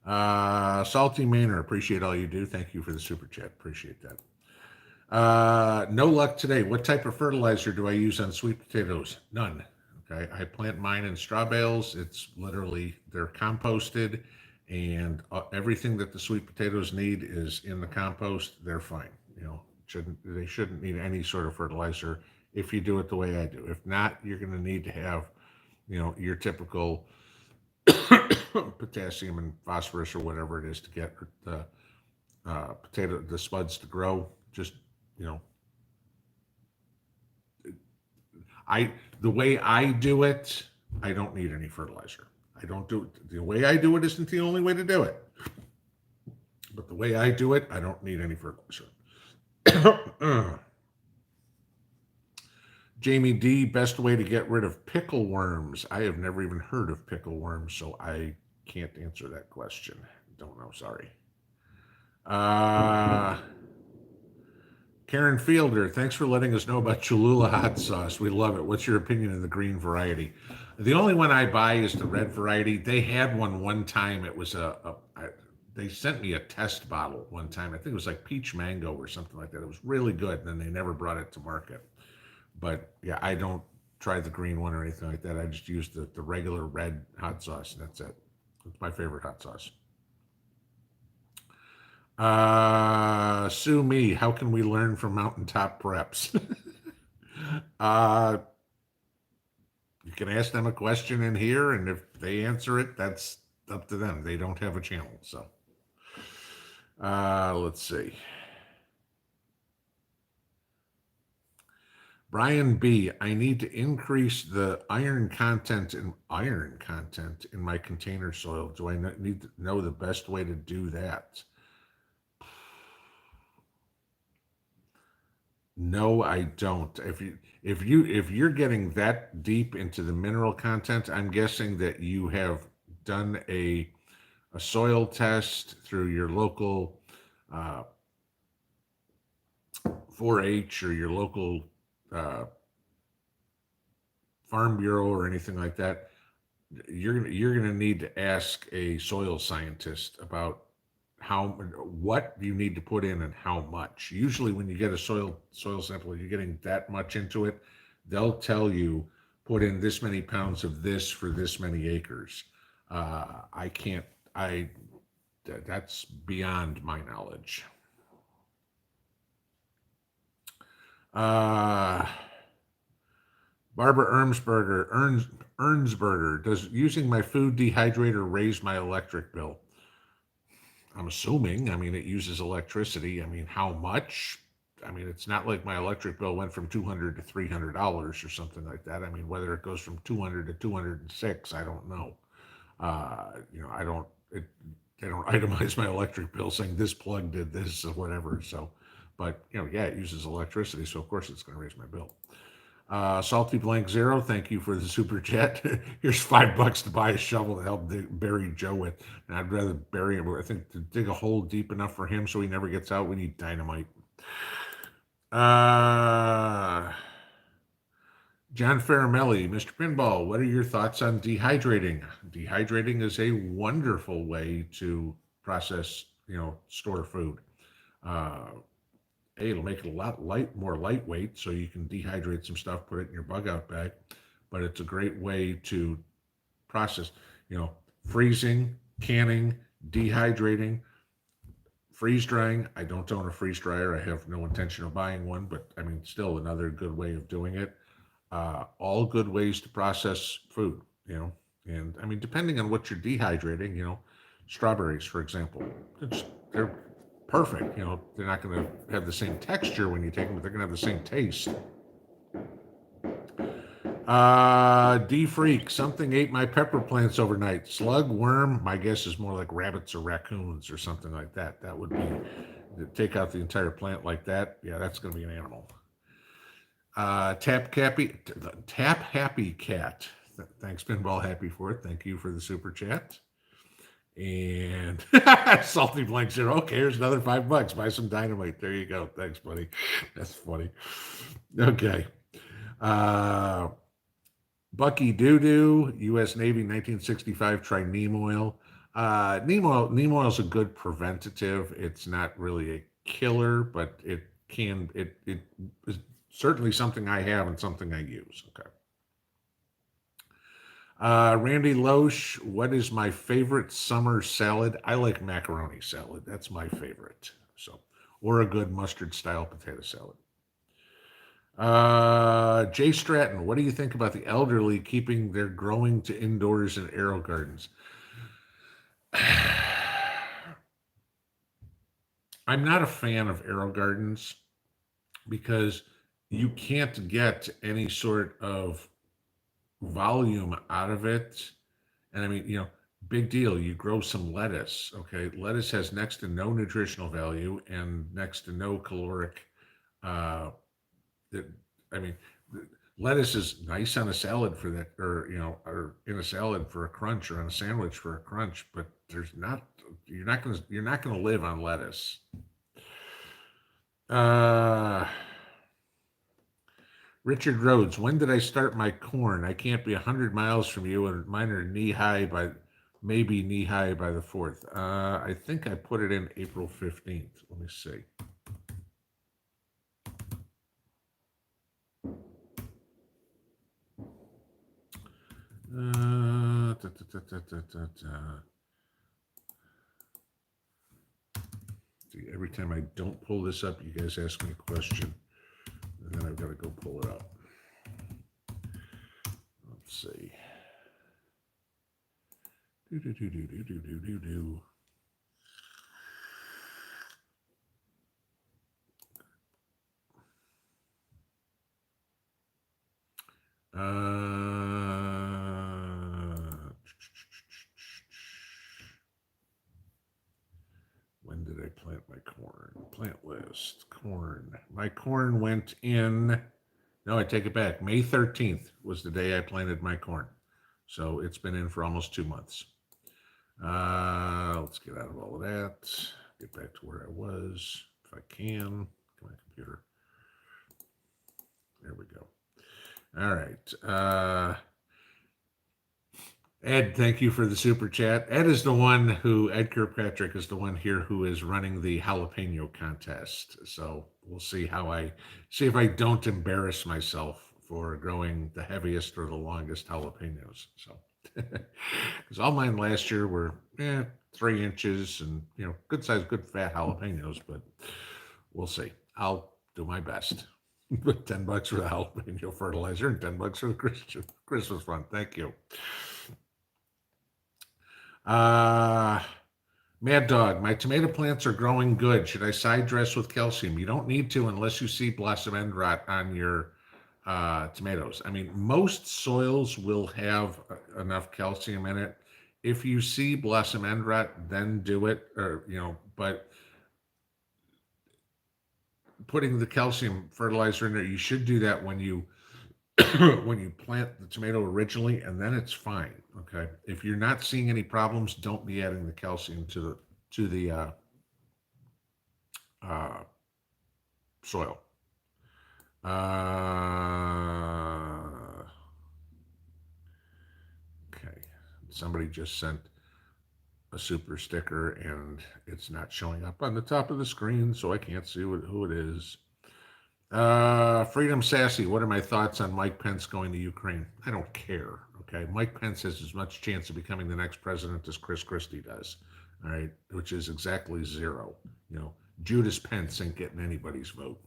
Salty Manor, appreciate all you do. Thank you for the super chat. Appreciate that. No luck today. What type of fertilizer do I use on sweet potatoes? None. Okay. I plant mine in straw bales. It's literally, they're composted, and everything that the sweet potatoes need is in the compost. They're fine. They shouldn't need any sort of fertilizer if you do it the way I do. If not, you're going to need to have, your typical potassium and phosphorus or whatever it is to get the the spuds to grow. Just, the way I do it, I don't need any fertilizer. I don't do it. The way I do it isn't the only way to do it. But the way I do it, I don't need any fertilizer. Jamie D, best way to get rid of pickle worms. I have never even heard of pickle worms, so I can't answer that question. Don't know, sorry. Karen Fielder, thanks for letting us know about Cholula hot sauce. We love it. What's your opinion of the green variety? The only one I buy is the red variety. They had one time. It was they sent me a test bottle one time. I think it was like peach mango or something like that. It was really good, and then they never brought it to market. But yeah, I don't try the green one or anything like that. I just use the regular red hot sauce, and that's it. It's my favorite hot sauce. Sue me. How can we learn from mountaintop preps? uh, you can ask them a question in here, and if they answer it, that's up to them. They don't have a channel, so let's see. Brian B, I need to increase the iron content in my container soil. Do I need to know the best way to do that? No, I don't. If you're getting that deep into the mineral content, I'm guessing that you have done a soil test through your local uh, 4-H or your local uh, farm bureau or anything like that. You're gonna need to ask a soil scientist about what you need to put in and how much. Usually, when you get a soil sample, you're getting that much into it. They'll tell you put in this many pounds of this for this many acres. I can't. That's beyond my knowledge. Uh, Barbara Ernsberger, does using my food dehydrator raise my electric bill? I'm assuming. I mean, it uses electricity. I mean, how much? I mean, it's not like my electric bill went from $200 to $300 or something like that. I mean, whether it goes from 200 to 206, I don't know. I don't. They don't itemize my electric bill saying this plug did this or whatever. So, but yeah, it uses electricity, so of course it's going to raise my bill. Salty Blank Zero, thank you for the super chat. Here's $5 to buy a shovel to help bury Joe with. And I'd rather bury him. I think to dig a hole deep enough for him so he never gets out, we need dynamite. John Faramelli, Mr. Pinball, what are your thoughts on dehydrating? Dehydrating is a wonderful way to process, store food. It'll make it a lot more lightweight, so you can dehydrate some stuff, put it in your bug out bag. But it's a great way to process, freezing, canning, dehydrating, freeze drying. I don't own a freeze dryer. I have no intention of buying one, but I mean, still another good way of doing it. All good ways to process food, and I mean, depending on what you're dehydrating, strawberries, for example, they're perfect. They're not going to have the same texture when you take them, but they're going to have the same taste. D Freak, something ate my pepper plants overnight. Slug, worm, my guess is more like rabbits or raccoons or something like that. That would be, take out the entire plant like that. Yeah, that's going to be an animal. Tap Happy Cat. Thanks, Pinball Happy for it. Thank you for the super chat. And Salty Blank Zero. Okay, here's another $5. Buy some dynamite. There you go. Thanks, buddy. That's funny. Okay. Bucky Doo-Doo, U.S. Navy, 1965. Try neem oil. Neem oil is a good preventative. It's not really a killer, but it is certainly something I have and something I use. Okay. Randy Loesch, what is my favorite summer salad? I like macaroni salad. That's my favorite. So, or a good mustard style potato salad. Jay Stratton, what do you think about the elderly keeping their growing to indoors in aero gardens? I'm not a fan of aero gardens because you can't get any sort of volume out of it. And I mean, big deal. You grow some lettuce. Okay. Lettuce has next to no nutritional value and next to no caloric. I mean, lettuce is nice on a salad for that, or in a salad for a crunch, or on a sandwich for a crunch, but you're not going to live on lettuce. Richard Rhodes, when did I start my corn? I can't be 100 miles from you, and mine are knee high maybe knee high by the 4th. I think I put it in April 15th. Let me see. See, every time I don't pull this up, you guys ask me a question, and then I've got to go pull it up. Let's see. Do. When did I plant my corn? Plant list, corn. My corn went in, no, I take it back. May 13th was the day I planted my corn. So it's been in for almost 2 months. Let's get out of all of that. Get back to where I was, if I can. My computer. There we go. All right. Ed, thank you for the super chat. Ed Kirkpatrick is the one here who is running the jalapeno contest. So we'll see see if I don't embarrass myself for growing the heaviest or the longest jalapenos. So, because all mine last year were 3 inches and, good size, good fat jalapenos, but we'll see. I'll do my best. But $10 for the jalapeno fertilizer and $10 for the Christmas fund. Thank you. Mad Dog, my tomato plants are growing good. Should I side dress with calcium? You don't need to unless you see blossom end rot on your tomatoes. I mean, most soils will have enough calcium in it. If you see blossom end rot, then do it. Or but putting the calcium fertilizer in there, you should do that when you when you plant the tomato originally, and then it's fine. Okay, if you're not seeing any problems, don't be adding the calcium to the soil. Okay, somebody just sent a super sticker, and it's not showing up on the top of the screen, so I can't see who it is. Freedom Sassy, what are my thoughts on Mike Pence going to Ukraine? I don't care. Okay, Mike Pence has as much chance of becoming the next president as Chris Christie does. All right, which is exactly 0. Judas Pence ain't getting anybody's vote.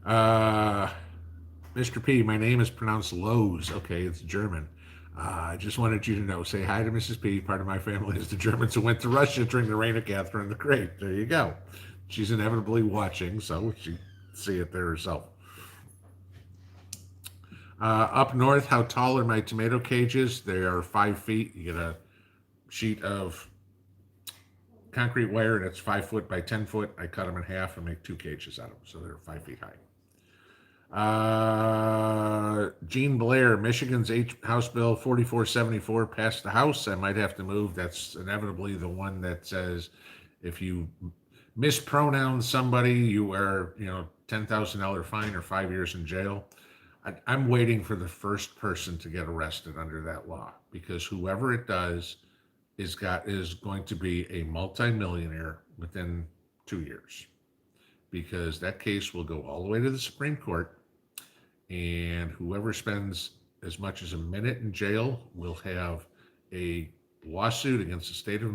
Mr. P, my name is pronounced Lowe's. Okay, it's German. I just wanted you to know. Say hi to Mrs. P. Part of my family is the Germans who went to Russia during the reign of Catherine the Great. There you go. She's inevitably watching, so she see it there herself. Up north, how tall are my tomato cages? They are 5 feet. You get a sheet of concrete wire that's 5 foot by 10 foot. I cut them in half and make 2 cages out of them, so they're 5 feet high. Gene Blair, Michigan's House Bill 4474 passed the House. I might have to move. That's inevitably the one that says if you mispronounce somebody, you are, $10,000 fine or 5 years in jail. I'm waiting for the first person to get arrested under that law, because whoever it does is going to be a multimillionaire within 2 years, because that case will go all the way to the Supreme Court, and whoever spends as much as a minute in jail will have a lawsuit against the state of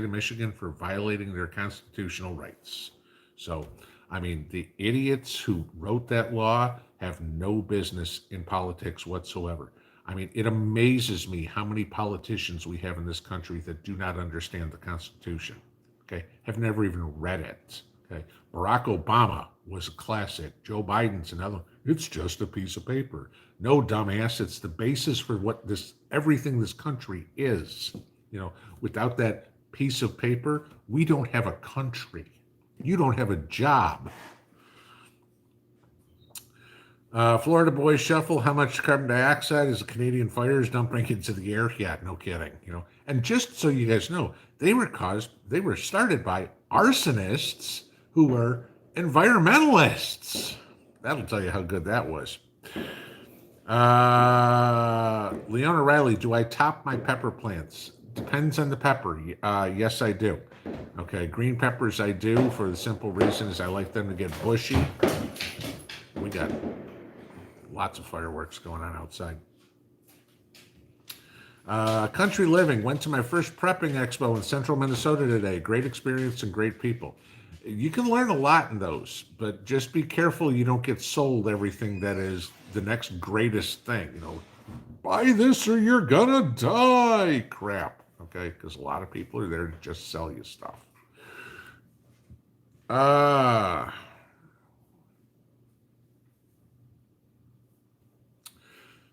Michigan for violating their constitutional rights. So, I mean, the idiots who wrote that law have no business in politics whatsoever. I mean, it amazes me how many politicians we have in this country that do not understand the Constitution. Okay, have never even read it. Okay, Barack Obama was a classic. Joe Biden's another. It's just a piece of paper. No, dumbass, it's the basis for what everything this country is. Without that piece of paper, we don't have a country. You don't have a job. Florida Boys Shuffle, how much carbon dioxide is the Canadian fires dumping into the air? Yeah, no kidding. And just so you guys know, they were started by arsonists who were environmentalists. That'll tell you how good that was. Leona Riley, do I top my pepper plants? Depends on the pepper. Yes, I do. Okay, green peppers I do for the simple reason is I like them to get bushy. We got lots of fireworks going on outside. Country Living, went to my first prepping expo in central Minnesota today. Great experience and great people. You can learn a lot in those, but just be careful you don't get sold everything that is the next greatest thing. Buy this or you're gonna die crap. Okay, because a lot of people are there to just sell you stuff. Uh,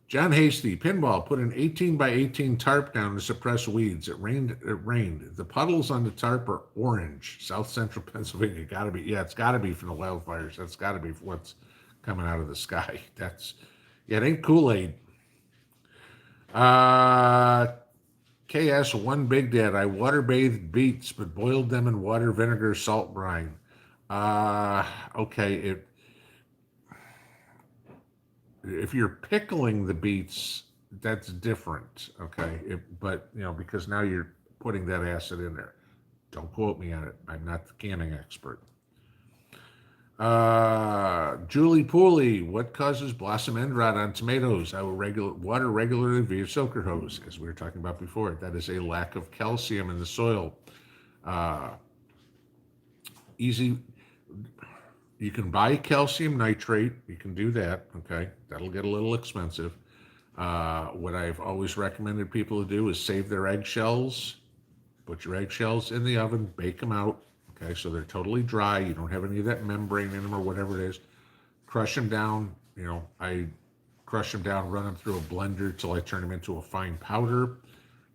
John Hasty, pinball, put an 18 by 18 tarp down to suppress weeds. It rained. It rained. The puddles on the tarp are orange. South central Pennsylvania. Gotta be. Yeah, it's gotta be from the wildfires. That's gotta be what's coming out of the sky. Yeah, it ain't Kool-Aid. Uh, KS One Big Dad. I water bathed beets, but boiled them in water, vinegar, salt brine. Okay. If you're pickling the beets, that's different. Okay. But because now you're putting that acid in there. Don't quote me on it. I'm not the canning expert. Julie Pooley, what causes blossom end rot on tomatoes? I will water regularly via soaker hose, as we were talking about before. That is a lack of calcium in the soil. Uh, easy. You can buy calcium nitrate. You can do that. Okay, that'll get a little expensive. What I've always recommended people to do is save their eggshells. Put your eggshells in the oven, bake them out. Okay, so they're totally dry. You don't have any of that membrane in them or whatever it is. Crush them down. I crush them down, run them through a blender till I turn them into a fine powder,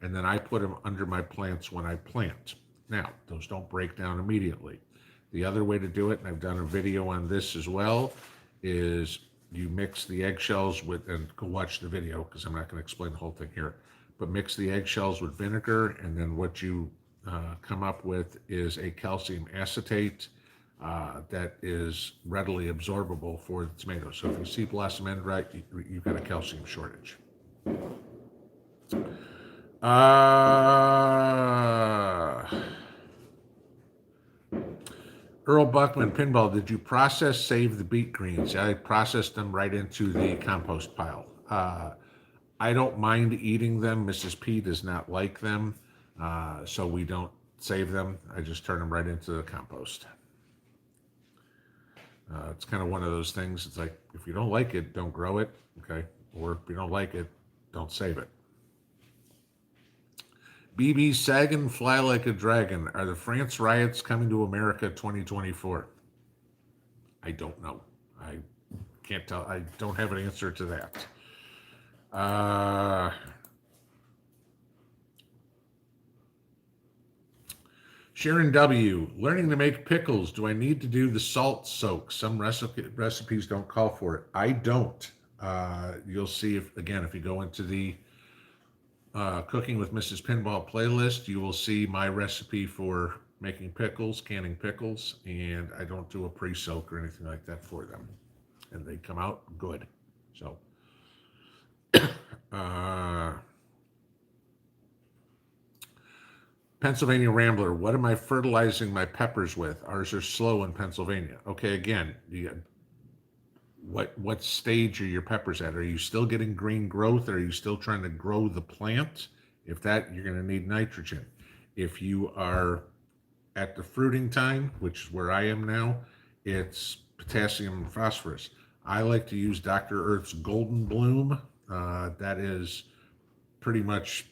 and then I put them under my plants when I plant. Now, those don't break down immediately. The other way to do it, and I've done a video on this as well, is you mix the eggshells with, and go watch the video because I'm not going to explain the whole thing here, but mix the eggshells with vinegar, and then what you come up with is a calcium acetate that is readily absorbable for the tomatoes. So if you see blossom end rot, you've got a calcium shortage. Earl Buckman, pinball, did you process save the beet greens? I processed them right into the compost pile. I don't mind eating them. Mrs. P does not like them, so we don't save them. I just turn them right into the compost. It's kind of one of those things. It's like, if you don't like it, don't grow it, okay? Or if you don't like it, don't save it. BB Sagan, fly like a dragon. Are the France riots coming to America 2024? I don't know. I can't tell. I don't have an answer to that. Sharon W., learning to make pickles. Do I need to do the salt soak? Some recipes don't call for it. I don't. You'll see, if you go into the Cooking with Mrs. Pinball playlist, you will see my recipe for making pickles, canning pickles, and I don't do a pre-soak or anything like that for them. And they come out good. So, Pennsylvania Rambler, what am I fertilizing my peppers with? Ours are slow in Pennsylvania. Okay, again, what stage are your peppers at? Are you still getting green growth? Or are you still trying to grow the plant? If that, you're going to need nitrogen. If you are at the fruiting time, which is where I am now, it's potassium and phosphorus. I like to use Dr. Earth's Golden Bloom. That is pretty much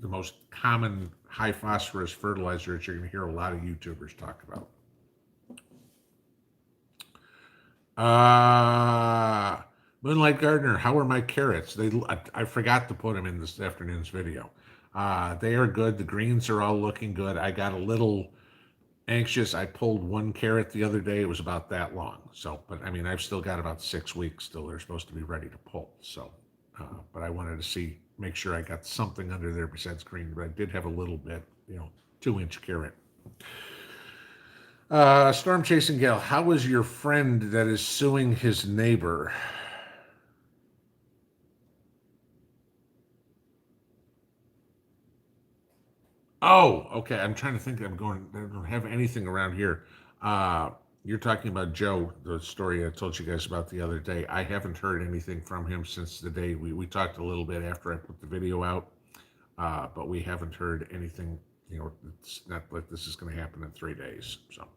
the most common high phosphorus fertilizer that you're going to hear a lot of YouTubers talk about. Moonlight Gardener, how are my carrots? I forgot to put them in this afternoon's video. They are good. The greens are all looking good. I got a little anxious. I pulled one carrot the other day. It was about that long. So, but I mean, I've still got about 6 weeks still. They're supposed to be ready to pull. So, but I wanted to make sure I got something under there besides green. But I did have a little bit, 2-inch carrot. Storm Chasing Gal, how is your friend that is suing his neighbor? Oh, okay. I'm trying to think. I don't have anything around here. Uh, you're talking about Joe, the story I told you guys about the other day. I haven't heard anything from him since the day we talked a little bit after I put the video out, but we haven't heard anything. It's not like this is going to happen in 3 days. So,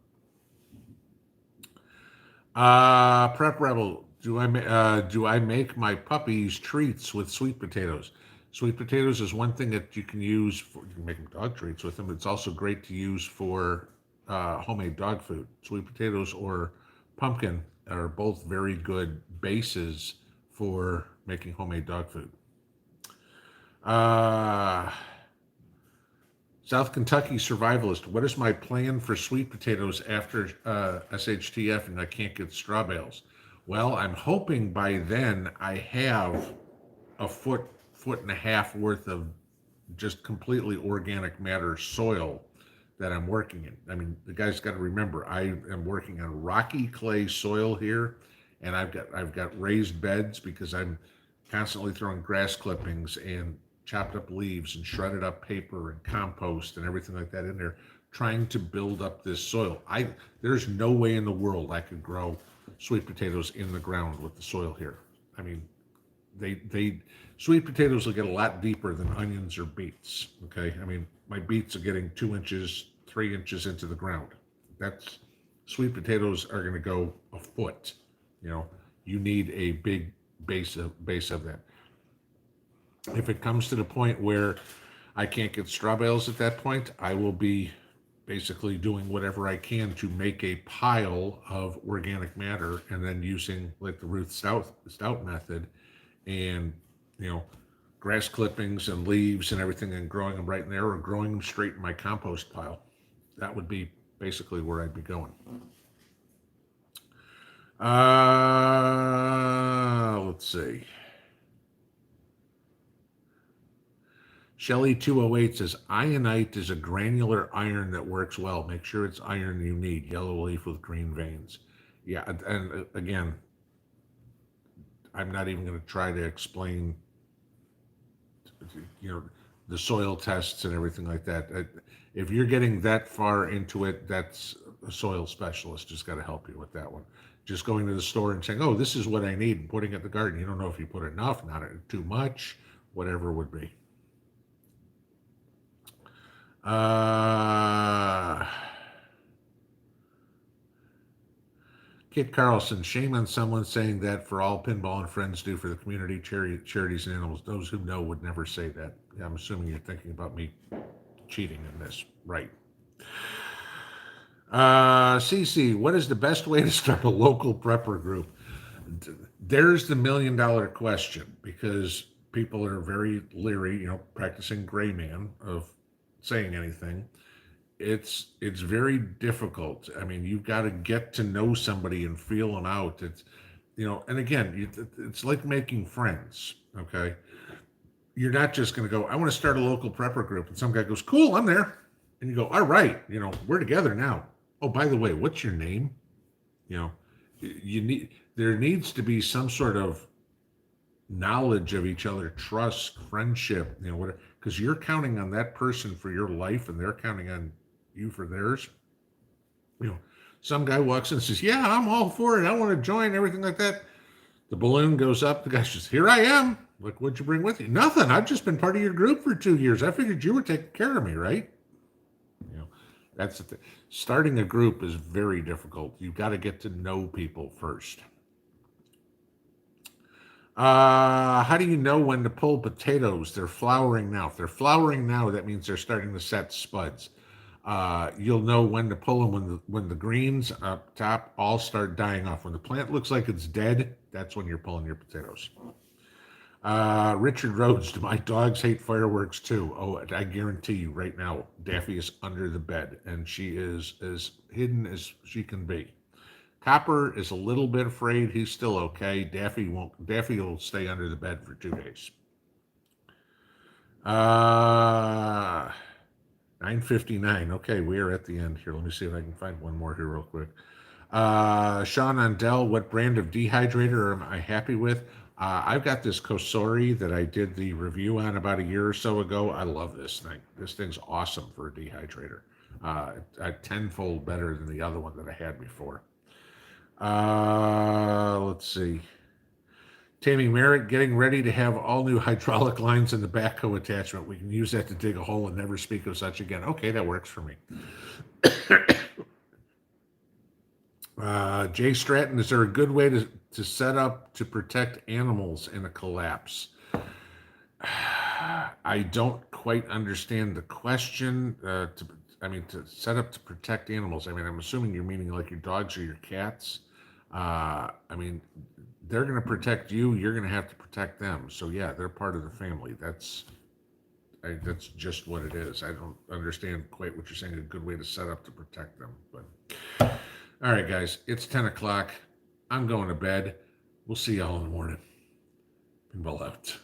Prep Rebel, do I make my puppies treats with sweet potatoes? Sweet potatoes is one thing that you can use for. You can make them dog treats with them. It's also great to use for homemade dog food. Sweet potatoes or pumpkin are both very good bases for making homemade dog food. Uh, South Kentucky survivalist. What is my plan for sweet potatoes after SHTF and I can't get straw bales? Well, I'm hoping by then I have a foot and a half worth of just completely organic matter soil that I'm working in. I mean, the guy's got to remember I am working on rocky clay soil here, and I've got raised beds because I'm constantly throwing grass clippings and chopped up leaves and shredded up paper and compost and everything like that in there, trying to build up this soil. There's no way in the world I could grow sweet potatoes in the ground with the soil here. I mean, they sweet potatoes will get a lot deeper than onions or beets. Okay, I mean my beets are getting 2 inches, 3 inches into the ground. That's Sweet potatoes are going to go a foot. You know, you need a big base of that. If it comes to the point where I can't get straw bales at that point, I will be basically doing whatever I can to make a pile of organic matter and then using like the Ruth Stout method and you know grass clippings and leaves and everything and growing them right in there or growing them straight in my compost pile. That would be basically where I'd be going. Let's see. Shelly 208 says ionite is a granular iron that works well. Make sure it's iron you need. Yellow leaf with green veins. Yeah, and again, I'm not even going to try to explain, you know, the soil tests and everything like that. If you're getting that far into it, that's a soil specialist just got to help you with that one. Just going to the store and saying, "Oh, this is what I need," and putting it in the garden. You don't know if you put enough, not too much, whatever it would be. Uh, Kit Carlson, shame on someone saying that for all pinball and friends do for the community, charities, and animals. Those who know would never say that. Yeah, I'm assuming you're thinking about me cheating in this, right? CC, what is the best way to start a local prepper group? There's the $1,000,000 question because people are very leery, practicing gray man of saying anything. It's very difficult. I mean, you've got to get to know somebody and feel them out. And again, it's like making friends. Okay, you're not just going to go, I want to start a local prepper group, and some guy goes, cool, I'm there, and you go, all right, we're together now. Oh, by the way, what's your name? You know, there needs to be some sort of knowledge of each other, trust, friendship, whatever, because you're counting on that person for your life, and they're counting on you for theirs. Some guy walks in and says, yeah, I'm all for it, I want to join, everything like that. The balloon goes up, the guy says, here I am. Like, what'd you bring with you? Nothing, I've just been part of your group for 2 years. I figured you were taking care of me, right? That's the thing. Starting a group is very difficult. You've got to get to know people first. How do you know when to pull potatoes? They're flowering now. If they're flowering now, that means they're starting to set spuds. You'll know when to pull them when the greens up top all start dying off. When the plant looks like it's dead, that's when you're pulling your potatoes. Richard Rhodes, do my dogs hate fireworks too? Oh, I guarantee you right now, Daffy is under the bed and she is as hidden as she can be. Copper is a little bit afraid. He's still okay. Daffy won't. Daffy will stay under the bed for 2 days. 9:59. Okay, we are at the end here. Let me see if I can find one more here real quick. Sean Andell, what brand of dehydrator am I happy with? I've got this Kosori that I did the review on about a year or so ago. I love this thing. This thing's awesome for a dehydrator. Tenfold better than the other one that I had before. Let's see. Taming Merritt, getting ready to have all new hydraulic lines in the backhoe attachment. We can use that to dig a hole and never speak of such again. Okay, that works for me. Jay Stratton, is there a good way to set up to protect animals in a collapse? I don't quite understand the question. To set up to protect animals. I mean, I'm assuming you're meaning like your dogs or your cats. I mean, they're going to protect you. You're going to have to protect them. So yeah, they're part of the family. That's just what it is. I don't understand quite what you're saying. A good way to set up to protect them. But all right, guys, it's 10 o'clock. I'm going to bed. We'll see y'all in the morning. Pinball out.